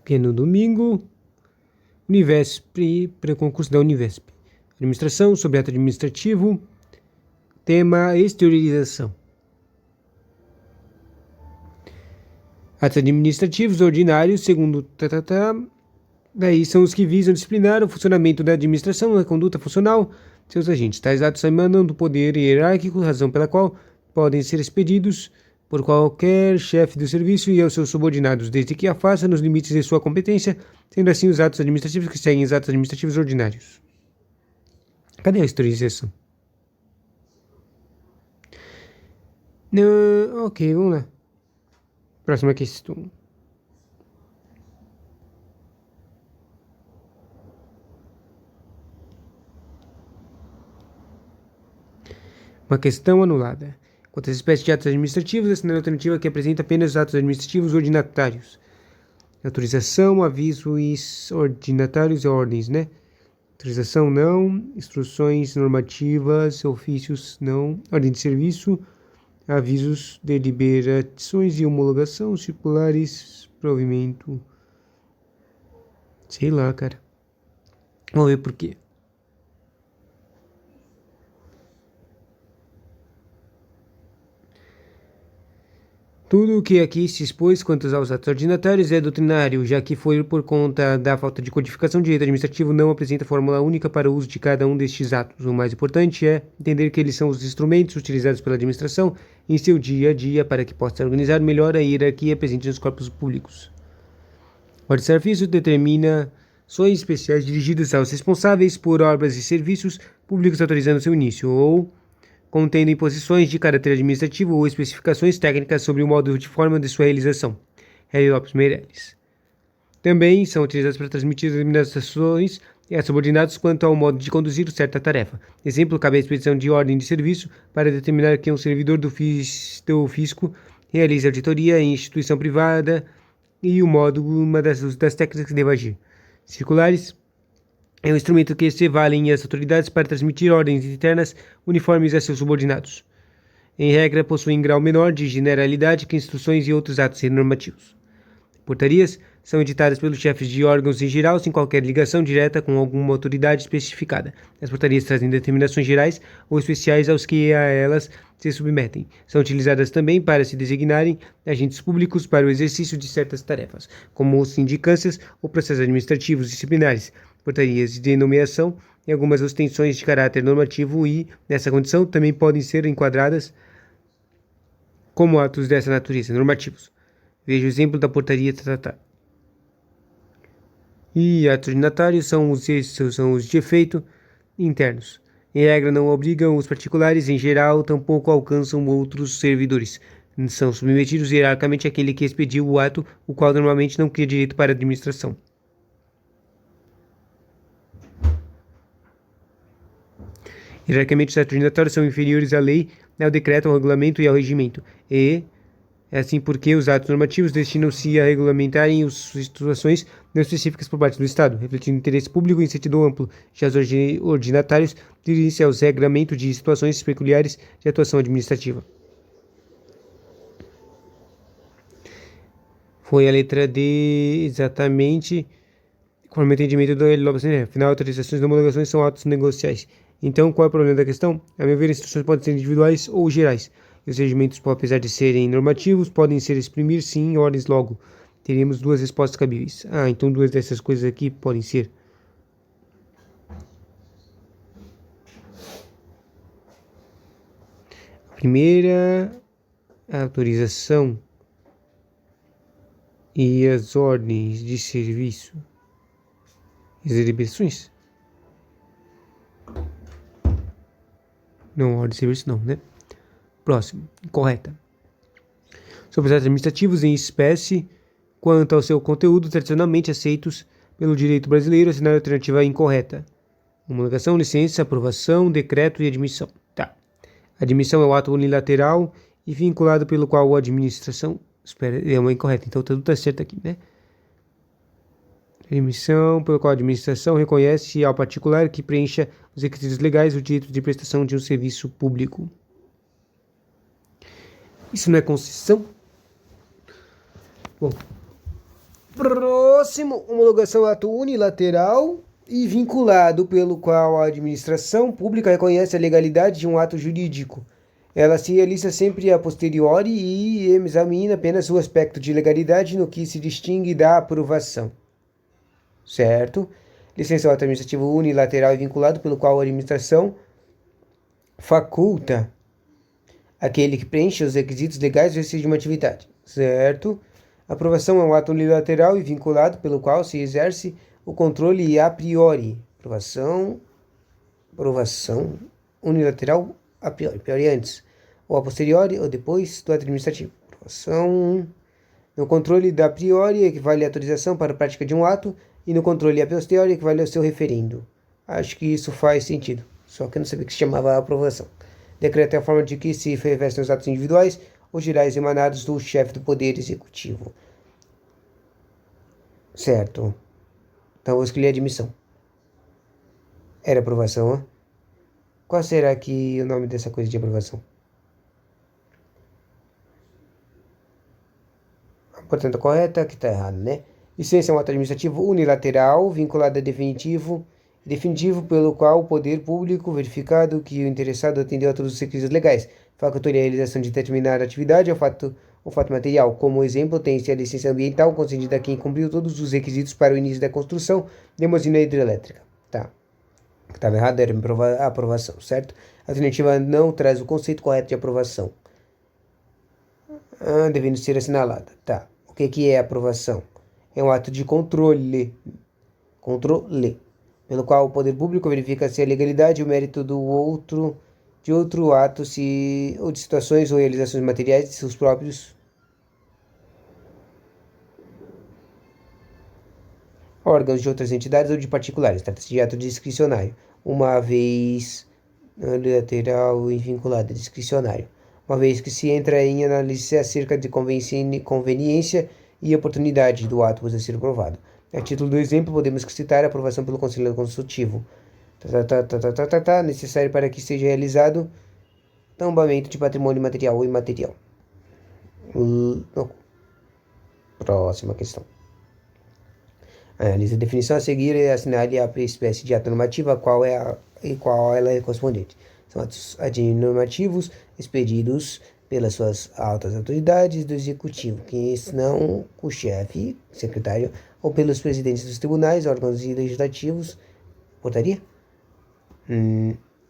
que é no domingo. Univesp, pré-concurso da Univesp. Administração, sobre ato administrativo. Tema exteriorização. Atos administrativos ordinários, segundo daí são os que visam disciplinar o funcionamento da administração, a conduta funcional, seus agentes. Tais atos emanam do poder hierárquico, razão pela qual podem ser expedidos por qualquer chefe do serviço e aos seus subordinados, desde que a faça nos limites de sua competência, sendo assim os atos administrativos que seguem os atos administrativos ordinários. Cadê a historização? Não, ok, vamos lá. Próxima questão. Uma questão anulada. Quanto às espécies de atos administrativos, essa é a alternativa que apresenta apenas os atos administrativos ordinatários. Autorização, avisos ordinatários e ordens, né? Autorização não, instruções normativas, ofícios não, ordem de serviço, avisos, deliberações e homologação, circulares, provimento. Sei lá, cara. Vamos ver por quê. Tudo o que aqui se expôs quanto aos atos ordinários é doutrinário, já que foi por conta da falta de codificação, o direito administrativo não apresenta fórmula única para o uso de cada um destes atos. O mais importante é entender que eles são os instrumentos utilizados pela administração em seu dia a dia para que possa organizar melhor a hierarquia presente nos corpos públicos. O ordem de serviço determina ações especiais dirigidas aos responsáveis por obras e serviços públicos autorizando seu início, ou contendo imposições de caráter administrativo ou especificações técnicas sobre o modo de forma de sua realização. Hélio Lopes Meirelles. Também são utilizados para transmitir determinadas ações a subordinados quanto ao modo de conduzir certa tarefa. Exemplo, cabe a expedição de ordem de serviço para determinar que um servidor do fisco realize auditoria em instituição privada e o modo, uma das técnicas que deva agir. Circulares é um instrumento que se valem as autoridades para transmitir ordens internas uniformes a seus subordinados. Em regra, possuem grau menor de generalidade que instruções e outros atos normativos. Portarias são editadas pelos chefes de órgãos em geral sem qualquer ligação direta com alguma autoridade especificada. As portarias trazem determinações gerais ou especiais aos que a elas se submetem. São utilizadas também para se designarem agentes públicos para o exercício de certas tarefas, como sindicâncias ou processos administrativos disciplinares. Portarias de nomeação e algumas ostensões de caráter normativo e, nessa condição, também podem ser enquadradas como atos dessa natureza, normativos. Veja o exemplo da portaria E atos ordinários são os de efeito internos. Em regra, não obrigam os particulares, em geral, tampouco alcançam outros servidores. São submetidos hierarquicamente àquele que expediu o ato, o qual normalmente não cria direito para a administração. Hierarquicamente, os atos ordinários são inferiores à lei, ao decreto, ao regulamento e ao regimento. E é assim porque os atos normativos destinam-se a regulamentarem as situações não específicas por parte do Estado, refletindo interesse público em sentido amplo. Já os ordinários dirigem-se aos regramentos de situações peculiares de atuação administrativa. Foi a letra D, exatamente, conforme o entendimento do Hélio Lopes Meirelles. Afinal, autorizações e homologações são atos negociais. Então, qual é o problema da questão? A meu ver, instruções podem ser individuais ou gerais. E os regimentos, apesar de serem normativos, podem ser exprimir sim em ordens logo. Teríamos duas respostas cabíveis. Então duas dessas coisas aqui podem ser. A primeira, a autorização e as ordens de serviço. As deliberações. Não, ordem de serviço não, né? Próximo, correta. Sobre os atos administrativos em espécie, quanto ao seu conteúdo tradicionalmente aceitos pelo direito brasileiro, assinar a alternativa incorreta. Homologação, licença, aprovação, decreto e admissão. Tá. Admissão é o ato unilateral e vinculado pelo qual a administração... é uma incorreta, então tudo está certo aqui, né? Admissão pelo qual a administração reconhece ao particular que preencha os requisitos legais o direito de prestação de um serviço público. Isso não é concessão? Bom, próximo. Próximo, homologação é ato unilateral e vinculado pelo qual a administração pública reconhece a legalidade de um ato jurídico. Ela se realiza sempre a posteriori e examina apenas o aspecto de legalidade no que se distingue da aprovação. Certo? Licença é o ato administrativo unilateral e vinculado pelo qual a administração faculta aquele que preenche os requisitos legais do exercício de uma atividade. Certo? Aprovação é um ato unilateral e vinculado pelo qual se exerce o controle a priori. Aprovação unilateral a priori antes, ou a posteriori, ou depois do ato administrativo. Aprovação no controle da priori equivale à autorização para a prática de um ato, e no controle a posteriori equivale ao seu referendo. Acho que isso faz sentido, só que eu não sabia que se chamava aprovação. Decreto é a forma de que se revestem os atos individuais ou gerais emanados do chefe do Poder Executivo. Certo. Então vou escolher admissão. Era aprovação, ó. Qual será que o nome dessa coisa de aprovação? Portanto, a correta que está errado, né? Licença é um ato administrativo unilateral, vinculado a definitivo pelo qual o poder público, verificado que o interessado atendeu a todos os requisitos legais, facultaria a realização de determinada atividade ou fato material. Como exemplo, tem-se a licença ambiental concedida a quem cumpriu todos os requisitos para o início da construção de uma usina hidrelétrica. Tá. O que estava errado era a aprovação, certo? A alternativa não traz o conceito correto de aprovação. Devendo ser assinalada. Tá. O que é aprovação? É um ato de controle, pelo qual o poder público verifica se a legalidade e o mérito de outro ato ou de situações ou realizações materiais de seus próprios órgãos de outras entidades ou de particulares. Trata-se de ato discricionário, uma vez unilateral e vinculado, discricionário, uma vez que se entra em análise acerca de conveniência e oportunidade do ato a ser aprovado. A título do exemplo, podemos citar a aprovação pelo Conselho Consultivo. Necessário para que seja realizado tombamento de patrimônio material ou imaterial. Próxima questão. Analise a definição a seguir e assinale a espécie de ato normativo a qual ela é correspondente. São atos normativos expedidos pelas suas altas autoridades do executivo, que não o chefe, secretário, ou pelos presidentes dos tribunais, órgãos legislativos, portaria,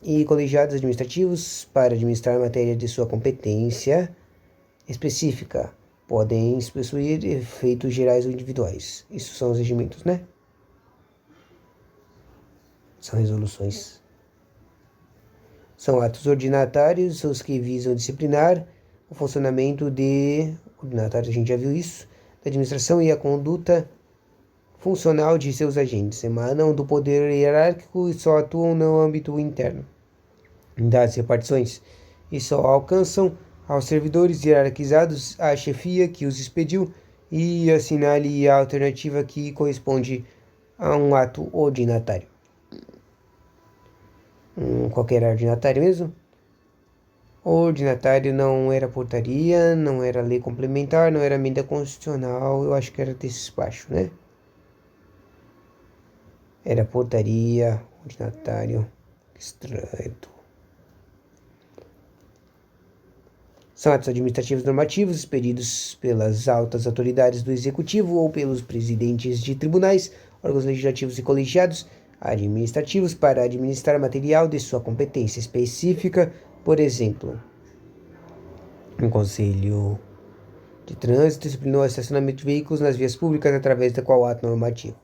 e colegiados administrativos para administrar matéria de sua competência específica. Podem possuir efeitos gerais ou individuais. Isso são os regimentos, né? São resoluções. São atos ordinários, os que visam disciplinar o funcionamento ordinário, a gente já viu isso, da administração e a conduta funcional de seus agentes. Emanam do poder hierárquico e só atuam no âmbito interno das repartições e só alcançam aos servidores hierarquizados a chefia que os expediu e assinale a alternativa que corresponde a um ato ordinatário. Qualquer ordinatário mesmo? Ordinatário não era portaria, não era lei complementar, não era emenda constitucional, eu acho que era despacho, né? Era portaria, ordinatário, estranho. São atos administrativos normativos expedidos pelas altas autoridades do Executivo ou pelos presidentes de tribunais, órgãos legislativos e colegiados administrativos para administrar material de sua competência específica, por exemplo, um conselho de trânsito disciplinou o estacionamento de veículos nas vias públicas através da qual ato normativo.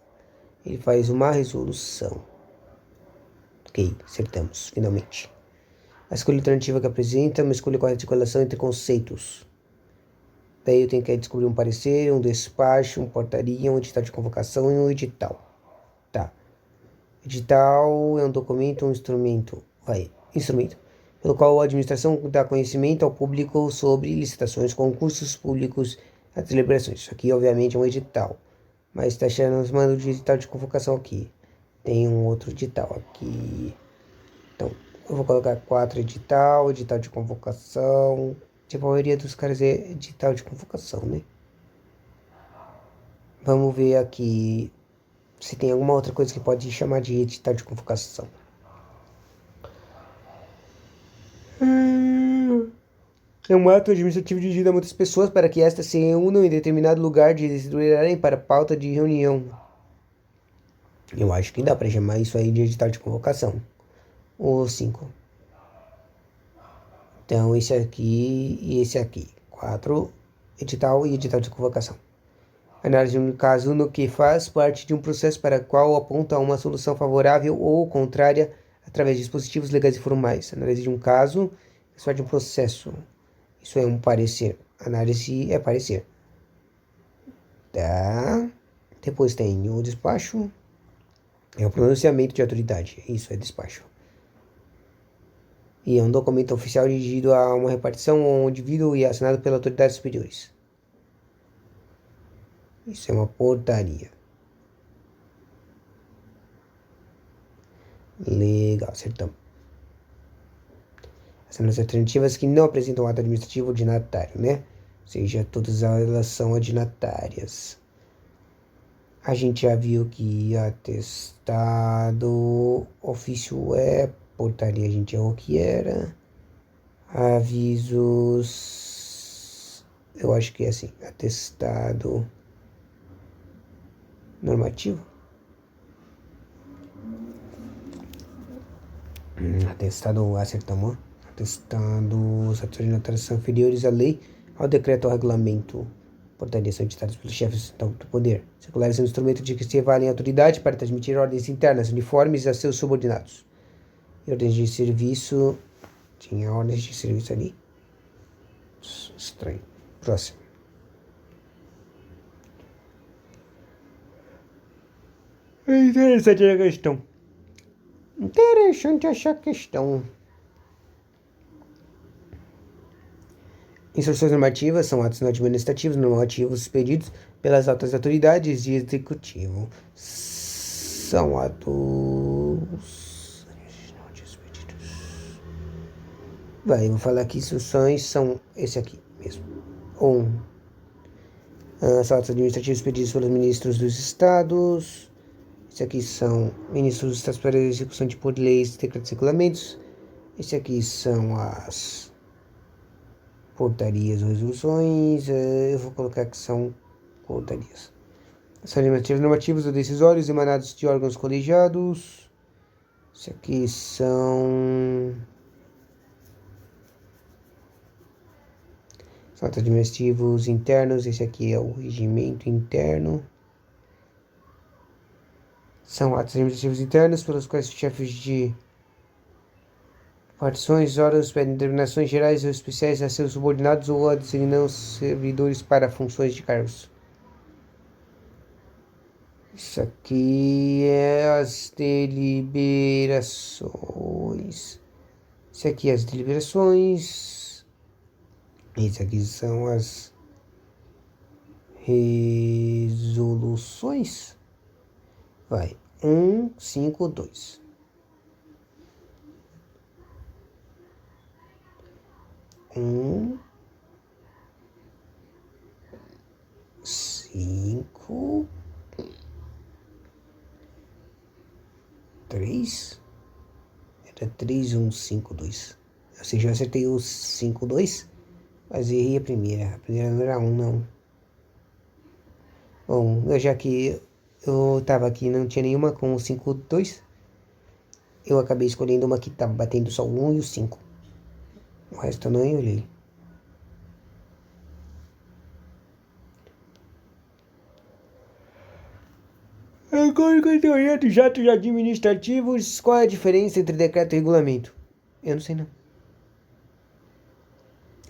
Ele faz uma resolução. Ok, acertamos, finalmente. A escolha alternativa que apresenta uma escolha com a articulação entre conceitos. Daí eu tenho que descobrir um parecer, um despacho, uma portaria, um edital de convocação e um edital. Tá. Edital é um documento, um instrumento. Instrumento. Pelo qual a administração dá conhecimento ao público sobre licitações, concursos públicos e deliberações. Isso aqui, obviamente, é um edital. Mas está chamando de edital de convocação aqui. Tem um outro edital aqui. Então, eu vou colocar 4 edital de convocação. Tipo, a maioria dos caras é edital de convocação, né? Vamos ver aqui se tem alguma outra coisa que pode chamar de edital de convocação. É um ato administrativo dirigido a muitas pessoas para que estas se reúnam em determinado lugar de deliberarem para pauta de reunião. Eu acho que dá para chamar isso aí de edital de convocação. Ou 5. Então, esse aqui e esse aqui. 4, edital e edital de convocação. Análise um caso no que faz parte de um processo para o qual aponta uma solução favorável ou contrária através de dispositivos legais e formais. Análise de um caso faz parte de um processo. Isso é um parecer. Análise é parecer. Tá. Depois tem o despacho. É o pronunciamento de autoridade. Isso é despacho. E é um documento oficial dirigido a uma repartição ou um indivíduo e assinado pelas autoridades superiores. Isso é uma portaria. Legal, acertamos. São as alternativas que não apresentam ato administrativo ordinatário, né? Ou seja, todas elas são ordinatárias. A gente já viu que atestado, ofício é, portaria a gente errou que era. Avisos, eu acho que é assim, atestado normativo. Atestado, acertamos. Atestados, atos ordinatórios são inferiores à lei, ao decreto ou ao regulamento. Portaria são editados pelos chefes do poder. Circulares são um instrumento de que se valem a autoridade para transmitir ordens internas uniformes a seus subordinados. E ordens de serviço. Tinha ordens de serviço ali. Estranho. Próximo. Interessante a questão. Interessante essa questão. Instruções normativas são atos administrativos normativos expedidos pelas altas autoridades de executivo. São atos expedidos. Vai, eu vou falar que instruções são esse aqui mesmo. São atos administrativos expedidos pelos ministros dos estados. Esse aqui são ministros dos estados para a execução de por leis, decretos e regulamentos. Esse aqui são as portarias ou resoluções. Eu vou colocar que são portarias. São administrativos normativos ou decisórios emanados de órgãos colegiados. Esse aqui são atos administrativos internos. Esse aqui é o regimento interno. São atos administrativos internos pelos quais os chefes de partições, órgãos pedem determinações gerais ou especiais a seus subordinados ou a designam servidores para funções de cargos. Isso aqui é as deliberações. Isso aqui é as deliberações. Isso aqui são as resoluções. Vai. 1, 5, 2. 1, 5, 3. Era 3, 1, 5, 2. Ou seja, eu acertei o 5, 2, mas errei a primeira. A primeira não era 1, não. Bom, já que eu tava aqui não tinha nenhuma com o 5, 2, eu acabei escolhendo uma que tava batendo só o 1 e o 5. O resto eu não olhei. Agora com a teoria dos atos administrativos, qual é a diferença entre decreto e regulamento? Eu não sei não.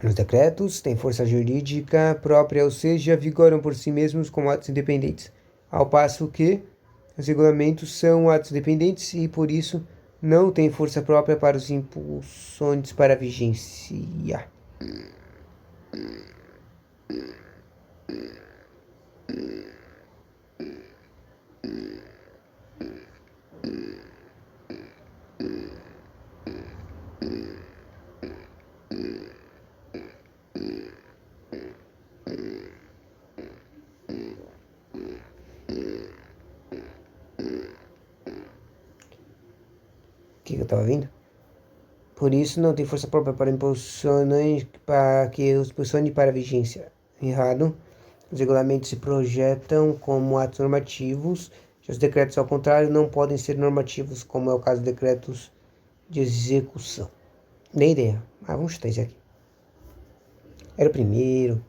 Os decretos têm força jurídica própria, ou seja, vigoram por si mesmos como atos independentes, ao passo que os regulamentos são atos dependentes e, por isso, não têm força própria para os impulsões para a vigência. que eu tava vendo? Por isso não tem força própria para que os impulsione para a vigência. Errado. Os regulamentos se projetam como atos normativos. Já os decretos, ao contrário, não podem ser normativos, como é o caso de decretos de execução. Nem ideia. Vamos chutar isso aqui. Era o primeiro.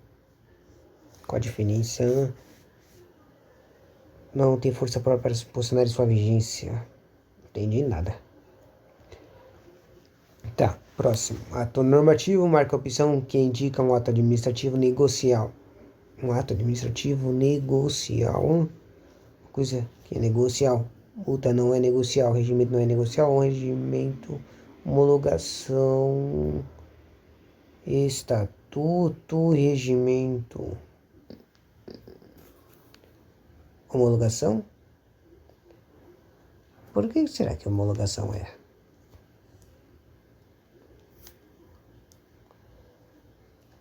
Qual a diferença? Não tem força própria para impulsionar sua vigência. Não entendi nada. Tá, próximo. Ato normativo marca a opção que indica um ato administrativo negocial. Um ato administrativo negocial. Coisa que é negocial. Multa não é negocial. Regimento não é negocial. Regimento, homologação, estatuto, regimento. Homologação? Por que será que homologação é?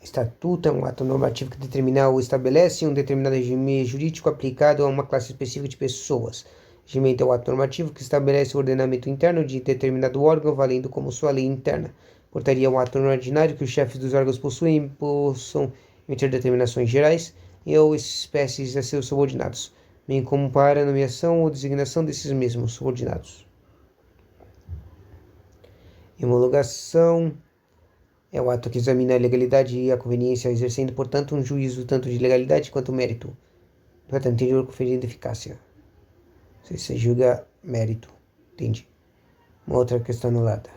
Estatuto é um ato normativo que determina ou estabelece um determinado regime jurídico aplicado a uma classe específica de pessoas. Regimento é o ato normativo que estabelece o ordenamento interno de determinado órgão, valendo como sua lei interna. Portaria é um ato ordinário que os chefes dos órgãos possam emitir determinações gerais e ou espécies a seus subordinados, bem como para a nomeação ou designação desses mesmos subordinados. Homologação é o ato que examina a legalidade e a conveniência, exercendo, portanto, um juízo tanto de legalidade quanto mérito, do ato anterior conferindo eficácia. Você julga mérito, entende? Uma outra questão anulada.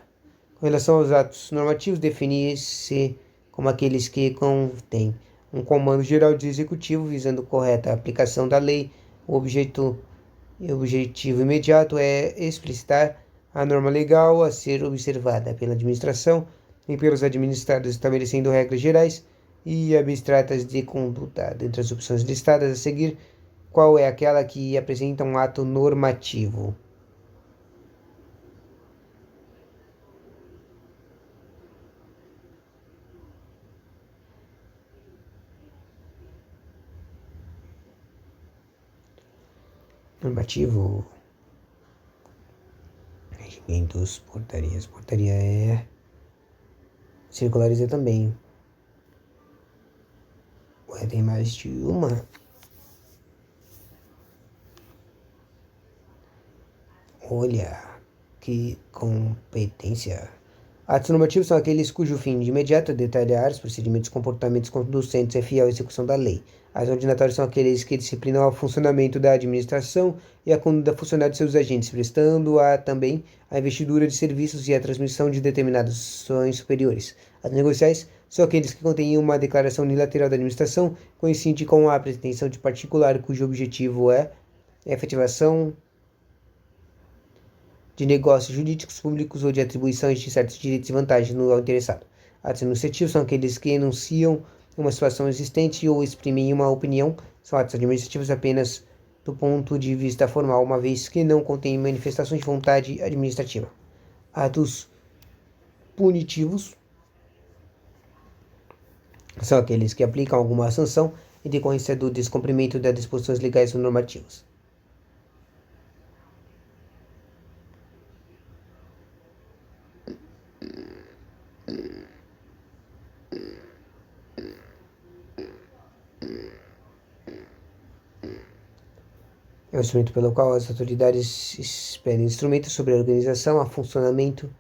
Com relação aos atos normativos, define-se como aqueles que contêm um comando geral de executivo visando correta aplicação da lei. O objetivo imediato é explicitar a norma legal a ser observada pela administração e pelos administrados, estabelecendo regras gerais e abstratas de conduta. Dentre as opções listadas a seguir, qual é aquela que apresenta um ato normativo? Normativo. Regimentos, portarias. Portaria é circulariza também. Ué, tem mais de uma? Olha, que competência. Atos normativos são aqueles cujo fim de imediato é detalhar os procedimentos e comportamentos conducentes à fiel execução da lei. Atos ordinatórios são aqueles que disciplinam o funcionamento da administração e a conduta funcional de seus agentes, prestando também a investidura de serviços e a transmissão de determinadas ações superiores. Atos negociais são aqueles que contêm uma declaração unilateral da administração, coincidente com a pretensão de particular, cujo objetivo é a efetivação de negócios jurídicos públicos ou de atribuições de certos direitos e vantagens ao interessado. Atos enunciativos são aqueles que enunciam uma situação existente ou exprimem uma opinião. São atos administrativos apenas do ponto de vista formal, uma vez que não contêm manifestações de vontade administrativa. Atos punitivos são aqueles que aplicam alguma sanção em decorrência do descumprimento das disposições legais ou normativas. É o instrumento pelo qual as autoridades expedem instrumentos sobre a organização, funcionamento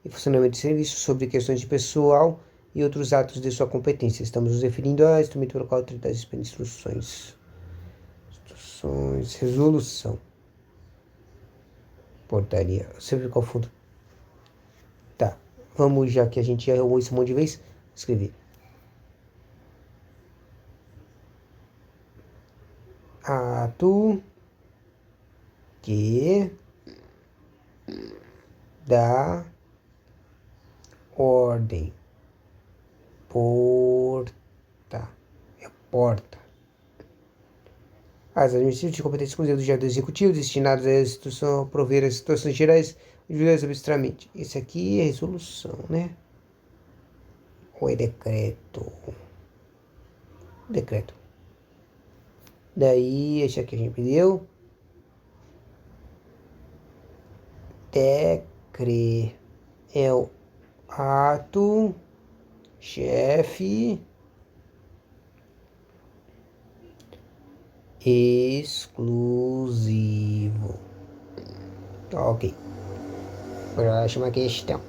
e funcionamento de serviços, sobre questões de pessoal e outros atos de sua competência. Estamos nos referindo ao instrumento pelo qual a autoridade expede instruções, resolução, portaria. Eu sempre confundo. Tá, vamos, já que a gente errou isso um monte de vez, escrever. Ato que dá ordem. Porta. É porta. As administrativas de competência exclusiva do Diretor Executivo, destinadas a instituição prover as situações gerais individuais abstratamente. Esse aqui é resolução, né? Ou é decreto? Decreto. Daí, esse aqui a gente perdeu. Decreto. CRE é o ato chefe exclusivo. Ok. Próxima questão.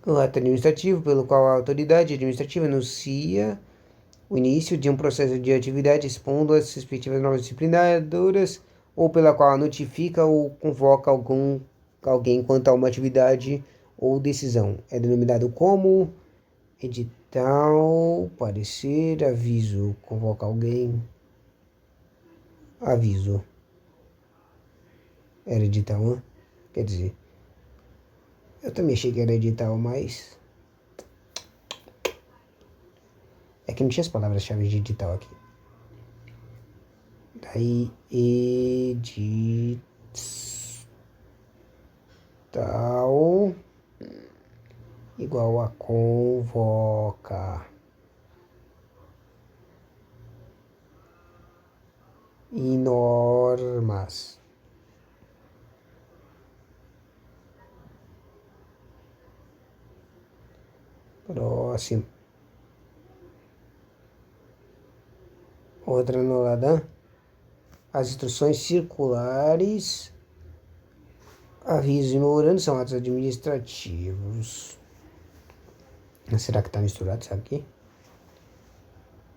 O ato administrativo pelo qual a autoridade administrativa anuncia o início de um processo de atividade expondo as respectivas normas disciplinadoras ou pela qual notifica ou convoca alguém quanto a uma atividade ou decisão. É denominado como edital, parecer, aviso. Convoca alguém. Aviso. Era edital, né? Quer dizer, eu também achei que era edital, mas é que não tinha as palavras-chave de edital aqui. Daí, edital igual a convoca. E normas. Próximo. Outra anulada. As instruções circulares, avisos e memorando são atos administrativos. Será que está misturado isso aqui?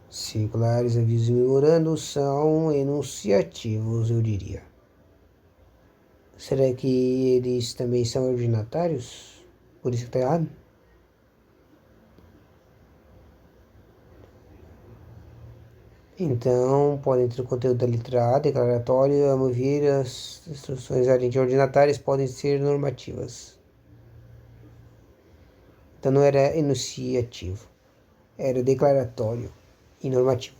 Circulares, avisos e memorando são enunciativos, eu diria. Será que eles também são ordinatários? Por isso que está errado? Então, podem ter o conteúdo da letra A, declaratório, a mover as instruções ordinatárias podem ser normativas. Então não era enunciativo, era declaratório e normativo.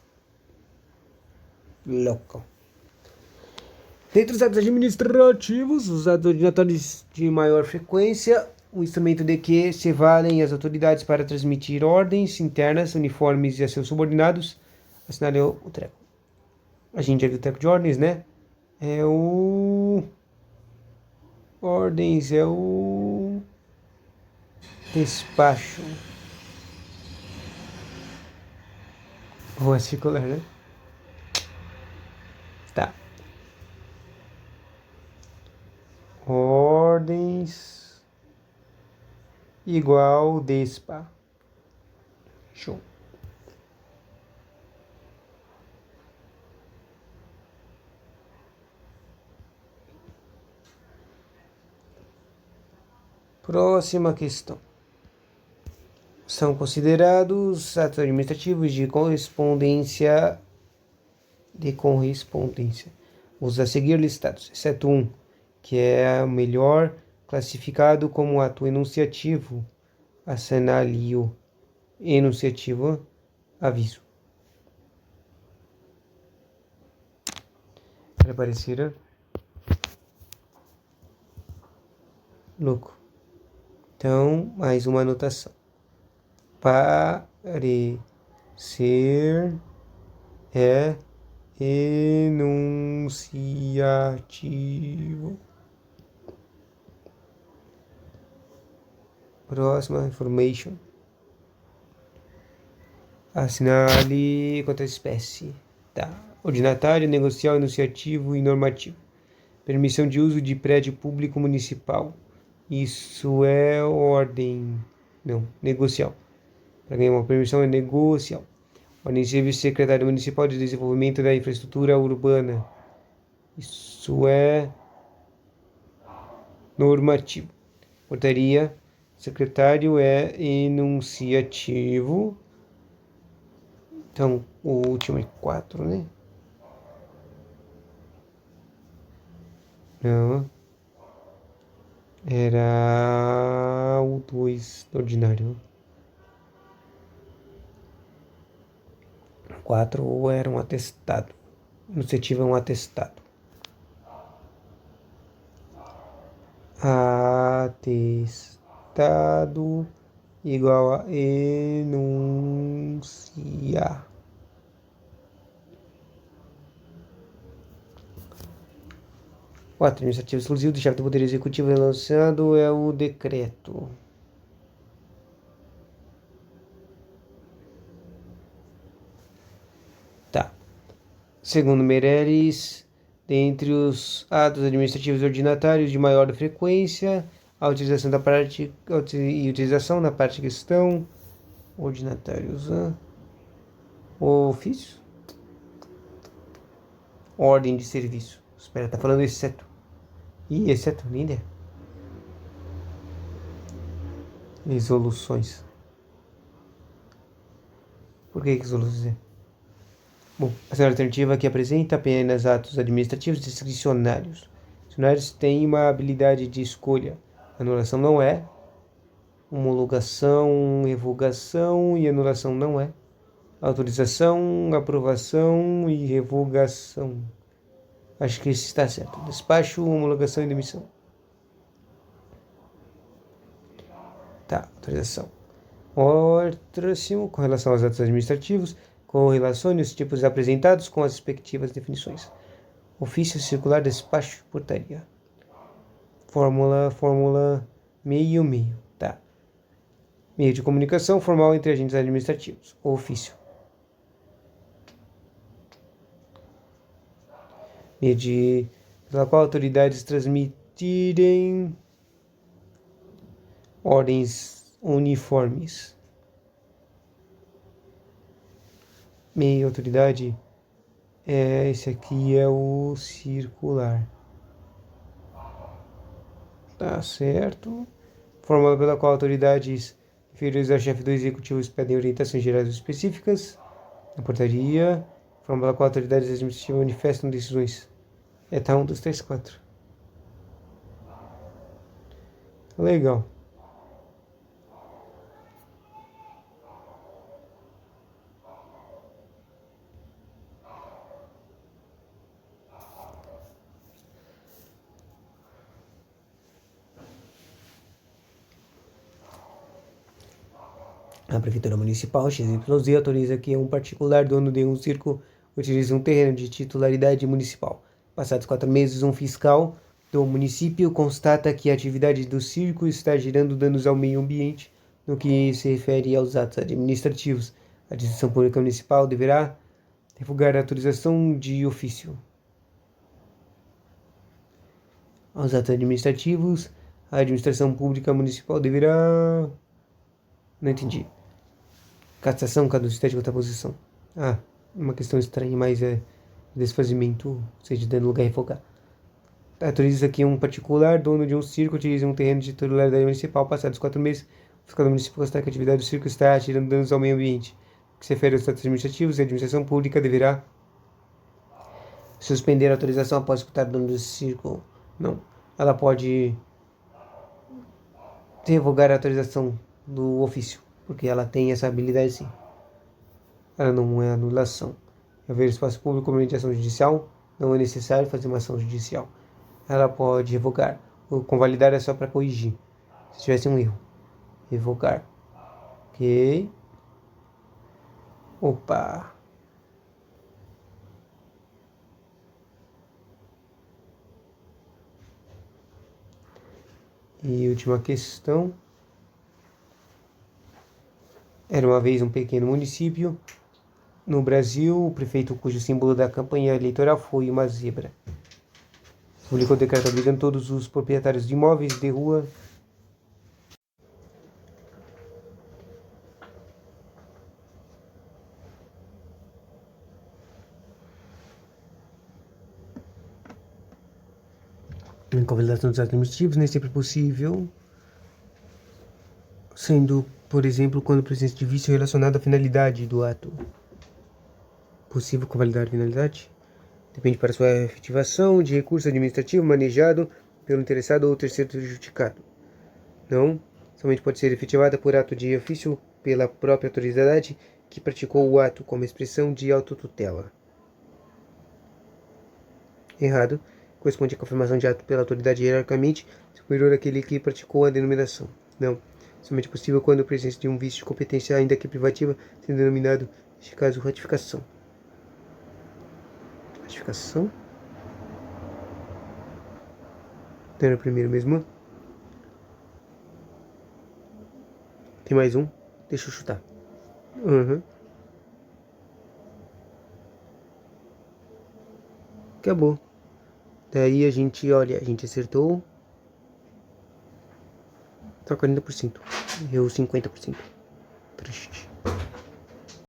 Louco. Dentre os atos administrativos, os atos ordinatórios de maior frequência, o instrumento de que se valem as autoridades para transmitir ordens internas, uniformes e a seus subordinados, assinalei o treco. A gente já viu o treco de ordens, né? É o... Ordens é o... Despacho. Ou é circular, né? Tá. Ordens igual despa. Show. Próxima questão. São considerados atos administrativos de correspondência os a seguir listados, exceto um, que é o melhor classificado como ato enunciativo, assinale-o enunciativo, aviso. Para parecer louco. Então, mais uma anotação. Parecer é enunciativo. Próxima information. Assinale quanto a espécie. Tá. Ordinário, negocial, enunciativo e normativo. Permissão de uso de prédio público municipal. Isso é ordem. Não, negocial. Para ganhar uma permissão é negocial. Ordem de serviço secretário municipal de desenvolvimento da infraestrutura urbana. Isso é normativo. Portaria, secretário é enunciativo. Então, o último é 4, né? Não. Era o 2 ordinário. 4 era um atestado. Enunciativo é um atestado. Atestado igual a enunciar. O ato administrativo exclusivo do chefe do Poder Executivo relacionado é o decreto. Tá. Segundo Meirelles, dentre os atos administrativos ordinários de maior frequência, a utilização da parte e utilização na parte questão ordinários, ofício, ordem de serviço. Espera, tá falando exceto. Exceto, nem ideia. Resoluções. Por que resoluções? Bom, a segunda alternativa aqui apresenta apenas atos administrativos discricionários. Discricionários têm uma habilidade de escolha. Anulação não é. Homologação, revogação e anulação não é. Autorização, aprovação e revogação. Acho que esse está certo. Despacho, homologação e demissão. Tá, autorização. Próximo, com relação aos atos administrativos, correlacione os tipos apresentados com as respectivas definições. Ofício circular, despacho, portaria. Fórmula, meio. Tá. Meio de comunicação formal entre agentes administrativos. Ofício. Meio pela qual autoridades transmitirem ordens uniformes. Meio autoridade, esse aqui é o circular. Tá certo. Fórmula pela qual autoridades inferiores ao chefe do executivo pedem orientações gerais específicas. Na portaria. Fórmula pela qual autoridades administrativas manifestam decisões. Tá 1, 2, 3, 4. Legal. A Prefeitura Municipal, XYZ, autoriza que um particular dono de um circo utilize um terreno de titularidade municipal. Passados 4 meses, um fiscal do município constata que a atividade do circo está gerando danos ao meio ambiente no que se refere aos atos administrativos. A Administração Pública Municipal deverá revogar a autorização de ofício. Aos atos administrativos, a Administração Pública Municipal deverá... Não entendi. Cassação, caducidade e contraposição. Uma questão estranha, mas é desfazimento, ou seja, dando lugar a revogar. Autoriza que um particular, dono de um circo, utilize um terreno de titularidade municipal. Passados 4 meses, o fiscal do município constatar que a atividade do circo está tirando danos ao meio ambiente. O que se refere aos atos administrativos, a administração pública deverá suspender a autorização após escutar o dono do circo. Não. Ela pode revogar a autorização do ofício, porque ela tem essa habilidade sim. Ela não é anulação. Haver espaço público como mediação judicial, não é necessário fazer uma ação judicial. Ela pode revogar. O convalidar é só para corrigir. Se tivesse um erro. Revogar. Ok. Opa. E última questão. Era uma vez um pequeno município no Brasil, o prefeito cujo símbolo da campanha eleitoral foi uma zebra publicou o decreto obrigando todos os proprietários de imóveis de rua em convalidação dos atos administrativos, nem sempre possível, sendo, por exemplo, quando a presença de vício relacionado à finalidade do ato. Possível convalidar a finalidade? Depende para sua efetivação de recurso administrativo manejado pelo interessado ou terceiro prejudicado. Não, somente pode ser efetivada por ato de ofício pela própria autoridade que praticou o ato como expressão de autotutela. Errado. Corresponde à confirmação de ato pela autoridade hierarquicamente superior àquele que praticou a denominação. Não. Somente possível quando a presença de um vício de competência, ainda que privativa, sendo denominado, neste caso, ratificação. Ratificação? Era o primeiro mesmo. Tem mais um? Deixa eu chutar. Uhum. Acabou. Daí a gente, olha, a gente acertou. Só 40%. Eu 50%. Triste.